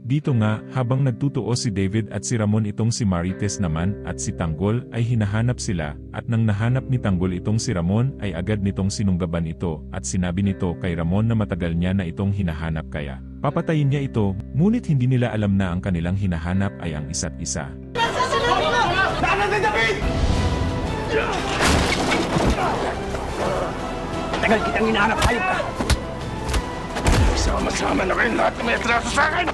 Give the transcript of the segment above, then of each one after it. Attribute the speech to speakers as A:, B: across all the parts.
A: dito nga, habang nagtutuo si David at si Ramon itong si Marites naman at si Tanggol ay hinahanap sila, at nang nahanap ni Tanggol itong si Ramon ay agad nitong sinunggaban ito at sinabi nito kay Ramon na matagal niya na itong hinahanap kaya papatayin niya ito, ngunit hindi nila alam na ang kanilang hinahanap ay ang isa't isa.
B: Saan na David? Tagal kitang hinahanap, hayop ka! Sama-sama na kayo lahat na may atraso sa akin!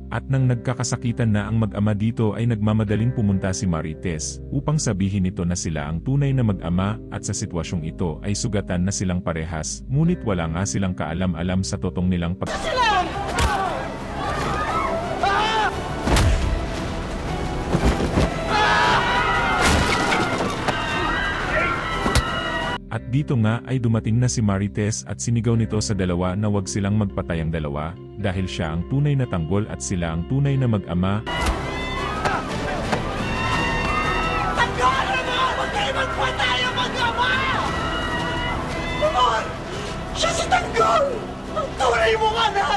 A: At nang nagkakasakitan na ang mag-ama dito ay nagmamadaling pumunta si Marites upang sabihin nito na sila ang tunay na mag-ama at sa sitwasyong ito ay sugatan na silang parehas, ngunit wala nga silang kaalam-alam sa totong nilang At dito nga ay dumating na si Marites at sinigaw nito sa dalawa na wag silang magpatayang dalawa, dahil siya ang tunay na tanggol at sila ang tunay na mag-ama.
B: Tanggol mo! Huwag kayo magpatay ang mag-ama! Ramon! Siya si Tanggol! Ang tunay mong anak!